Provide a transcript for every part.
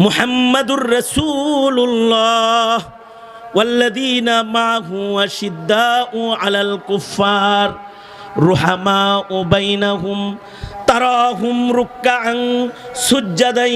মুহাম্মাদুর রাসূলুল্লাহ ওয়াল্লাযীনা মাআহু আশিদ্দাউ আলাল কুফফার রুহামাউ বাইনাহুম তারাহুম রুকআন সুজদান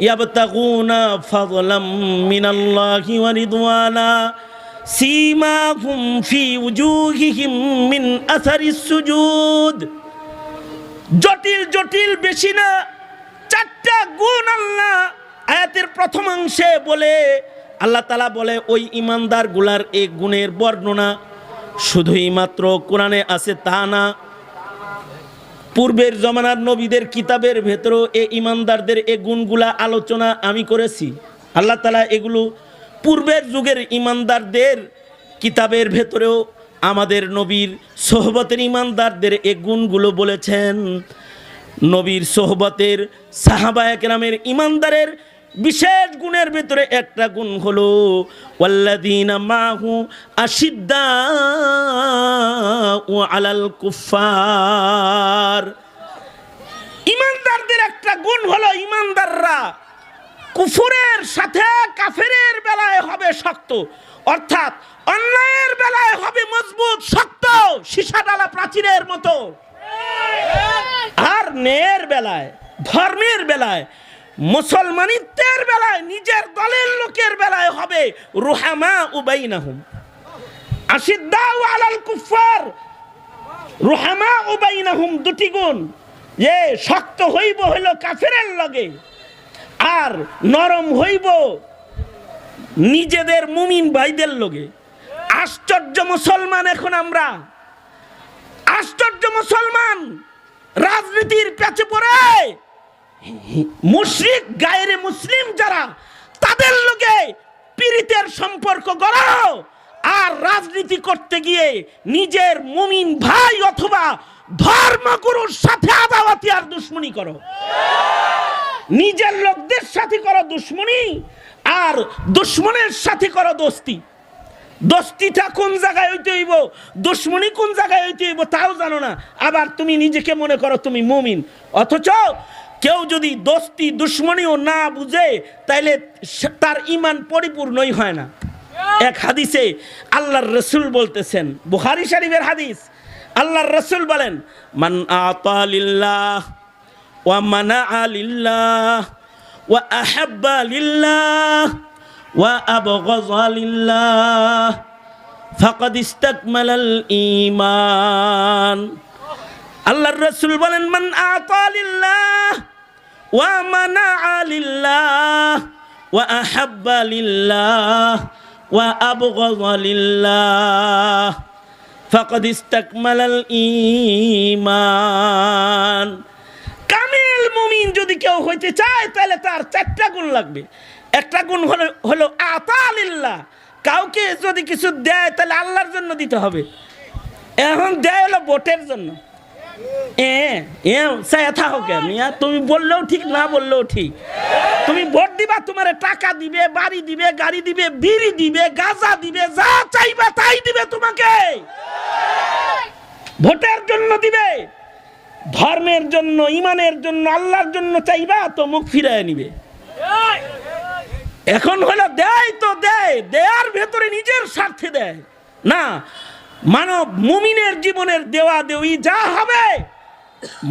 ইয়াবতাগুনা ফাযলাম মিনাল্লাহি ওয়া রিদওয়ানা সীমাহুম ফি উজুহিহিম মিন আসারিস সুজুদ। জটিল জটিল বেশি না, চারটা গুণ আল্লাহ আয়াতের প্রথম অংশে বলে আল্লাহ তাআলা বলে ওই ইমানদার গুলার এই গুণের বর্ণনা শুধুই মাত্র কোরআনে আছে তা না, পূর্বের জমানার নবীদের কিতাবের ভেতরেও এই ইমানদারদের এই গুণগুলা আলোচনা আমি করেছি। আল্লাহ তাআলা এগুলো পূর্বের যুগের ইমানদারদের কিতাবের ভেতরেও আমাদের নবীর সোহবতের ইমানদারদের এই গুণগুলো বলেছেন। নবীর সোহবতের সাহাবায়ে কেরামের ইমানদারের বিশেষ গুণের ভিতরে একটা গুণ হলো ওয়াল্লাযীনা মাহু আশিদ্দাউ আলাল কুফফার। ইমানদারদের একটা গুণ হলো ইমানদাররা কুফরের সাথে কাফেরের বেলায় হবে শক্ত, অর্থাৎ অন্যায়ের বেলায় হবে মজবুত শক্ত সীসাডালা প্রাচীরের মতো, আর ন্যায়ের বেলায় ধর্মের বেলায় মুসলমানিত্বের বেলায় নিজের দলের লোকের বেলায় হবে রুহামাউ বাইনাহুম আশিদ্দাউ আলাল কুফফার রুহামাউ বাইনাহুম। দুটি গুণ, যে শক্ত হইব হইল কাফেরের লগে আর নরম হইব নিজেদের মুমিন ভাইদের লগে। আশ্চর্য মুসলমান এখন আমরা, আশ্চর্য মুসলমান রাজনীতির পেছে পড়ে মুশরিক গায়রে মুসলিম যারা তাদের লগে পীড়িতের সম্পর্ক গড়ো, আর রাজনীতি করতে গিয়ে নিজের মুমিন ভাই অথবা ধর্মগুরুর সাথে আদাওয়াতি আর দুশমনি করো। নিজের লোকদের সাথে করো দুশমনি আর দুশমনের সাথে করো দোস্তি। দোস্তিটা কোন জায়গায় হইতে হইব, দুশমনি কোন জায়গায় হইতে হইব তাও জানো না, আবার তুমি নিজেকে মনে করো তুমি মুমিন। অথচ কেউ যদি দোস্তি দুশমনিও না বুঝে তাইলে তার ঈমান পরিপূর্ণই হয় না। এক হাদিসে আল্লাহর রাসূল বলতেছেন, বুখারী শরীফের হাদিস, আল্লাহর রাসূল বলেন মান আতা লিল্লাহ ওয়া মানাআ লিল্লাহ ওয়া আহাব্বা লিল্লাহ ওয়া আবগাযা লিল্লাহ ফাকাদ ইসতাকমালাল ঈমান। আল্লাহর রাসূল বলেন মান আতা লিল্লাহ ওয়া মানাআ লিল্লাহ ওয়া আহাব্বা লিল্লাহ ওয়া আবগাযা লিল্লাহ ফাকাদ ইসতাকমালাল ঈমান। কামিল মুমিন যদি কেউ হইতে চায় তাহলে তার চারটা গুণ লাগবে। একটা গুণ হলো আতা লিল্লাহ, কাউকে যদি কিছু দেয় তাহলে আল্লাহর জন্য দিতে হবে। এখন দেয় হলো ভোটের জন্য, তুমি বললেও ঠিক না বললেও ঠিক। তুমি ভোট দিবা, তোমার টাকা দিবে, বাড়ি দিবে, গাড়ি দিবে, বিড়ি দিবে, গাঁজা দিবে, যা চাইবা তাই দিবে তোমাকে, ভোটের জন্য দিবে। ধর্মের জন্য, ইমানের জন্য, আল্লাহর জন্য চাইবা তো মুখ ফিরায় নিবে। এখন হলো দেয় তো দেয়, দেয়ার ভেতরে নিজের স্বার্থে দেয় না। মানব মুমিনের জীবনের দেওয়া দেওয়ি যা হবে,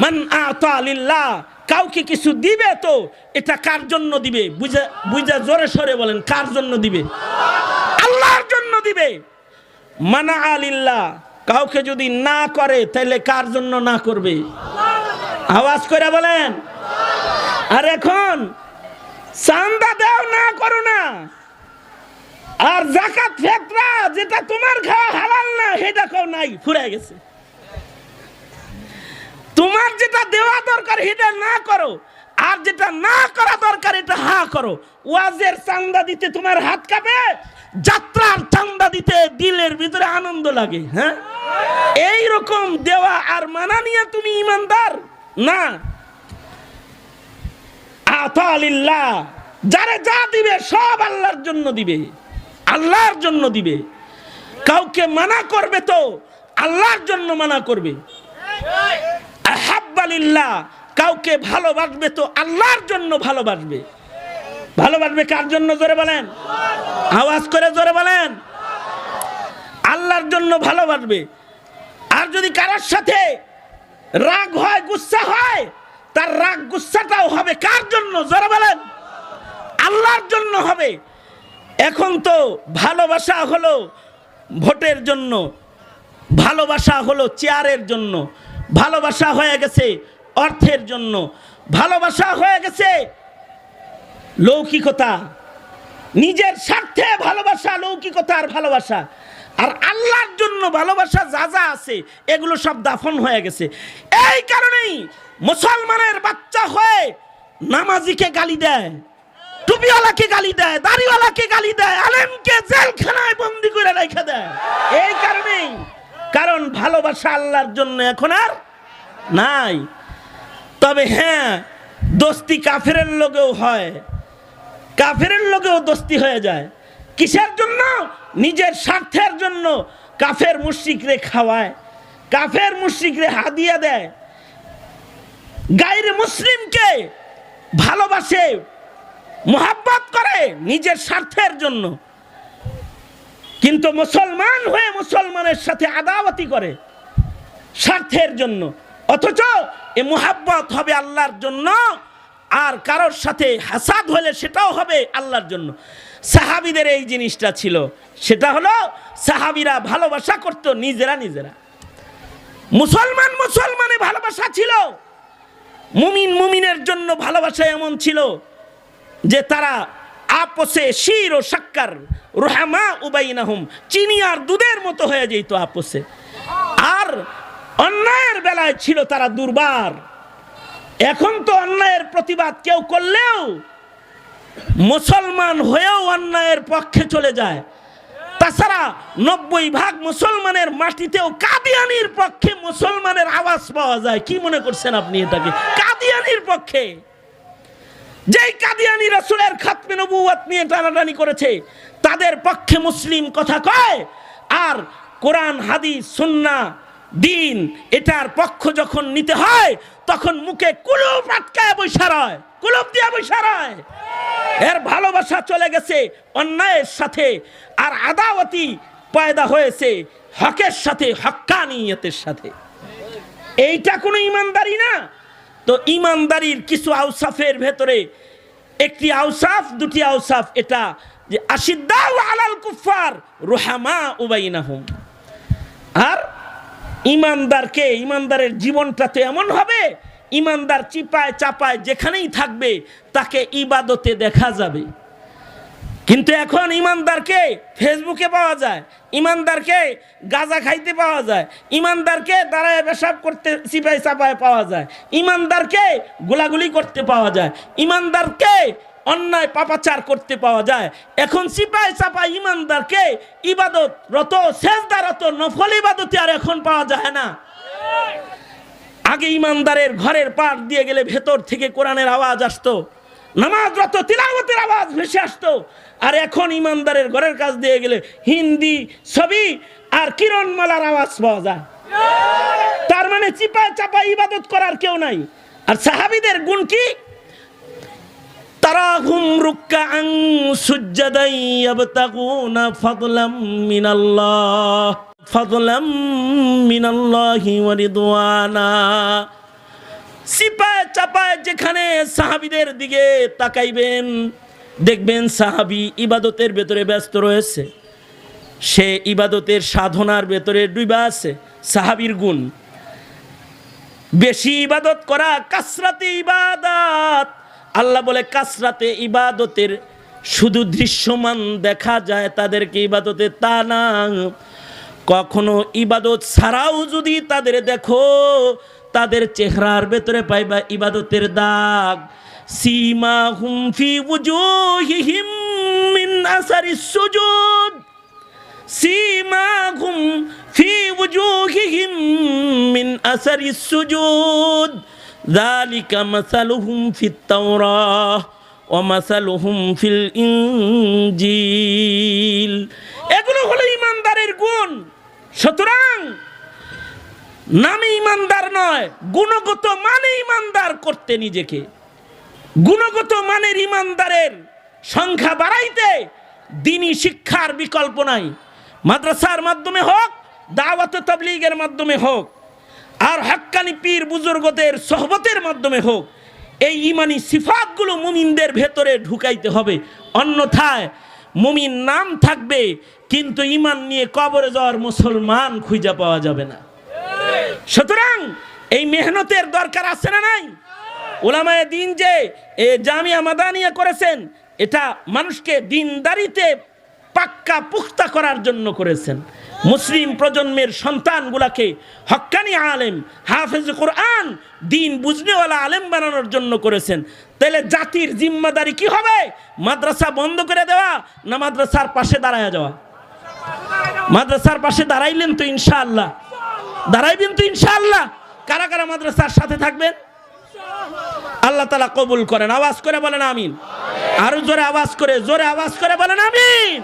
মান আতা লিল্লাহ, কাউকে কিছু দিবে তো এটা কার জন্য দিবে? বুঝা জোরে সরে বলেন, কার জন্য দিবে? আল্লাহর জন্য দিবে। মানা আলিল্লাহ, কাউকে যদি না করে তাহলে কার জন্য না করবে? আওয়াজ করে বলেন। আর এখন চান্দা দাও না করো না, আর যাকাত ফিতরা যেটা তোমার খাওয়া হালাল না সেটা খাও নাই, ফুরাই গেছে। তোমার যেটা দেওয়া দরকার সেটা না করো, আর যেটা না করা দরকার এটা হা করো। ওয়াজের চান্দা দিতে তোমার হাত কাঁপে, যাত্রার চান্দা দিতে দিলের ভিতরে আনন্দ লাগে। হ্যাঁ, এই রকম দেওয়া আর মানা নিয়ে তুমি ইমানদার না। আতা লিল্লাহ, যারে যা দিবে সব আল্লাহর জন্য দিবে, আল্লাহর জন্য দিবে। কাউকে মানা করবে তো আল্লাহর জন্য মানা করবে। আহাব্বা লিল্লাহ, কাউকে ভালোবাসবে তো আল্লাহর জন্য ভালোবাসবে। ভালোবাসবে কার জন্য জোরে বলেন, আওয়াজ করে জোরে বলেন। আল্লাহর জন্য ভালোবাসবে। আর যদি কারোর সাথে রাগ হয়, গুসা হয়, তার রাগ গুসাটাও হবে কার জন্য জোরে বলেন, আল্লাহর জন্য হবে। এখন তো ভালোবাসা হলো ভোটের জন্য, ভালোবাসা হলো চেয়ারের জন্য, ভালোবাসা হয়ে গেছে অর্থের জন্য, ভালোবাসা হয়ে গেছে লৌকিকতা, নিজের স্বার্থে ভালোবাসা, লৌকিকতার ভালোবাসা। আর আল্লাহর জন্য ভালোবাসা যা যা আছে এগুলো সব দাফন হয়ে গেছে। এই কারণেই মুসলমানের বাচ্চা হয়ে নামাজিকে গালি দেয়, টুপিওয়ালাকে গালি দেয়, দাড়িওয়ালাকে গালি দেয়, আলেমকে জেলখানায় বন্দি করে রেখে দেয়। এই কারণেই, কারণ ভালোবাসা আল্লাহর জন্য এখন আর নাই। তবে হ্যাঁ, দোস্তি কাফেরের লোকেও হয়, কাফেরের লোকেও দোস্তি হয়ে যায়। কিসের জন্য? নিজের স্বার্থের জন্য। কাফের মুশরিকরে খাওয়ায়, কাফের মুশরিকরে হাদিয়া দেয়, গায়রে মুসলিমকে ভালোবাসে, মোহাব্বত করে নিজের স্বার্থের জন্য। কিন্তু মুসলমান হয়ে মুসলমানের সাথে আদাওয়াতি করে স্বার্থের জন্য। অথচ এ মোহাব্বত হবে আল্লাহর জন্য, আর কারোর সাথে হাসাদ হলে সেটাও হবে আল্লাহর জন্য। সাহাবীদের এই জিনিসটা ছিল, সেটা হলো সাহাবীরা ভালোবাসা করত নিজেরা নিজেরা। মুসলমান মুসলমানে ভালোবাসা ছিল, মুমিন মুমিনের জন্য ভালোবাসা এমন ছিল যে তারা আপসে শির ও শাক্কার রুহামা উবাইনাহুম, চিনি আর দুধের মতো হয়ে যেত আপসে। আর অন্যায়ের বেলায় ছিল তারা দুর্বার। এখন তো অন্যায়ের প্রতিবাদ কেউ করলেও মুসলমান হয়েও অন্যায়ের পক্ষে চলে যায়। তাছাড়া 90% মুসলমানের মাটিতেও কাদিয়ানির পক্ষে মুসলমানের আওয়াজ পাওয়া যায়। কি মনে করছেন আপনি এটাকে? কাদিয়ানির পক্ষে, যেই কাদিয়ানি রাসূলের খাতমে নবুয়ত নিয়ে টানাটানি করেছে, তাদের পক্ষে মুসলিম কথা কয়। আর কোরআন হাদিস সুন্নাহ দিন এটার পক্ষ যখন নিতে হয় তখন মুখে কুলুপ আটকায় বৈশা রয়, কুলুপ দিয়ে বৈশা রয়। এর ভালোবাসা চলে গেছে অন্যায়ের সাথে, আর আদাওয়াতি পয়দা হয়েছে হকের সাথে, হক্কানিয়তের সাথে। এইটা কোনো ইমানদারি না। তো ইমানদারির কিছু আওসাফের ভেতরে একটি আওসাফ, দুটি আওসাফ, এটা যে আশিদ্দাউ আলাল কুফার রুহামা উবাইনাহুম। আর ইমানদারকে, ইমানদারের জীবনটাতে এমন হবে, ইমানদার চিপায় চাপায় যেখানেই থাকবে তাকে ইবাদতে দেখা যাবে। কিন্তু এখন ইমানদারকে ফেসবুকে পাওয়া যায়, ইমানদারকে গাঁজা খাইতে পাওয়া যায়, ইমানদারকে দাঁড়ায় পেশাব করতে চিপায় চাপায় পাওয়া যায়, ইমানদারকে গোলাগুলি করতে পাওয়া যায়, ইমানদারকে অন্যায় পাপাচার করতে পাওয়া যায়। এখন চিপায় চাপায় ইমানদারকে ইবাদতরত, সেজদারত, নফল ইবাদতে আর এখন পাওয়া যায় না। আগে ইমানদারের ঘরের পাশ দিয়ে গেলে ভেতর থেকে কোরআনের আওয়াজ আসতো, নামাজরত তিলাওয়াতের আওয়াজ ভেসে আসতো। আর এখন ইমানদারের ঘরের কাছ দিয়ে গেলে হিন্দি ছবি আর কিরণমালার আওয়াজ পাওয়া যায়। তার মানে চিপায় চাপায় ইবাদত করার কেউ নাই। আর সাহাবীদের গুণ কি? তারাহুম রুকআন সুজদান ইয়াবতাগুনা ফাদলাম মিনাল্লাহ, ফাদলাম মিনাল্লাহি ওয়া রিদওয়ানা। সিপায় চাপায় যেখানে সাহাবীদের দিকে তাকাইবেন, দেখবেন সাহাবী ইবাদতের ভেতরে ব্যস্ত রয়েছে, সে ইবাদতের সাধনার ভেতরে ডুবা আছে। সাহাবীর গুণ বেশি ইবাদত করা, কাসরাতে ইবাদত। আল্লাহ বলে কাসরাতে ইবাদতের শুধু দৃশ্যমান দেখা যায় তাদেরকে ইবাদতে, তা না, কখনো ইবাদত ছাড়াও যদি তাদের দেখো, তাদের চেহারার ভেতরে পাইবা ইবাদতের দাগ। সীমাহুম ফি ওয়ুজুহিহিম মিন আসারিস সুজুদ, সীমাহুম ফি ওয়ুজুহিহিম মিন আসারিস সুজুদ, যালিকা মাসালুহুম ফিত তাওরাহ ওয়া মাসালুহুম ফিল ইনজিল। এগুলো হলো ইমানদারের গুণ। সুতরাং নামে ইমানদার নয়, গুণগত মানে ইমানদার করতে নিজেকে। গুণগত মানের ইমানদারের সংখ্যা বাড়াইতে দ্বীনি শিক্ষার বিকল্প নাই। মাদ্রাসার মাধ্যমে হোক, দাওয়াত ও তাবলীগের মাধ্যমে হোক, আর হক্কানি পীর বুজুর্গদের সোহবতের মাধ্যমে হোক, এই ইমানি সিফাতগুলো মুমিনদের ভেতরে ঢুকাইতে হবে। অন্যথায় মুমিন নাম থাকবে কিন্তু ইমান নিয়ে কবরে যাওয়ার মুসলমান খুঁজে পাওয়া যাবে না। সুতরাং এই মেহনতের দরকার আছে না নাই? উলামায়ে দ্বীন যে জামিয়া মাদানিয়া করেছেন, এটা মানুষকে দ্বীনদারিতে পাক্কা পুখতা করার জন্য করেছেন। মুসলিম প্রজন্মের সন্তানগুলাকে হক্কানি আলেম, হাফেজ কোরআন, দ্বীন বুঝনেওয়ালা আলেম বানানোর জন্য করেছেন। তাহলে জাতির জিম্মাদারি কি হবে? মাদ্রাসা বন্ধ করে দেওয়া না মাদ্রাসার পাশে দাঁড়ায় যাওয়া? মাদ্রাসার পাশে দাঁড়াইলেন তো ইনশাআল্লাহ, দাঁড়াইবেন তো ইনশাআল্লাহ। কারা কারা মাদ্রাসার সাথে থাকবেন? আল্লাহ তাআলা কবুল করেন। আওয়াজ করে বলেন আমিন। আরো জোরে আওয়াজ করে বলেন আমিন।